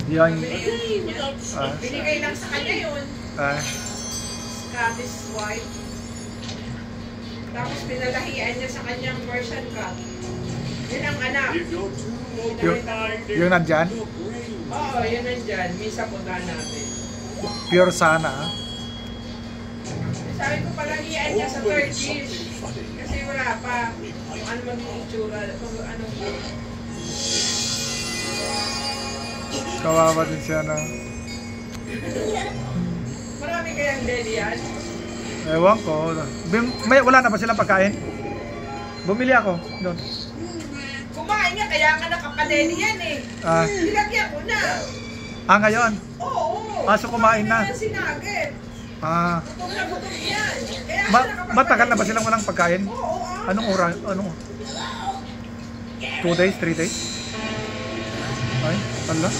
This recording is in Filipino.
Yan. Binigay lang sa kanya yun. Scottish White. Tapos pinalahian niya sa kanyang Persian cat. Yun ang anak. Yung nandyan? Oo, yun nandyan. Minsan punta natin. Pure sana. Sabi ko palahian niya sa Turkish. Kasi wala pa. Kung ano maging itsura. Kung ano. Kawawa din siya na. Marami kayang deli yan. Ewan ko. Wala na ba silang pagkain? Bumili ako doon. Kumain nga, kaya nga nakapadeli yan eh. Nilagyan ko na. Ngayon? Oo. So kumain na. Sinagit. Gutom na gutom yan. Matagal na ba silang walang pagkain? Oo. Anong oras? 2 days? 3 days? Ay, ala.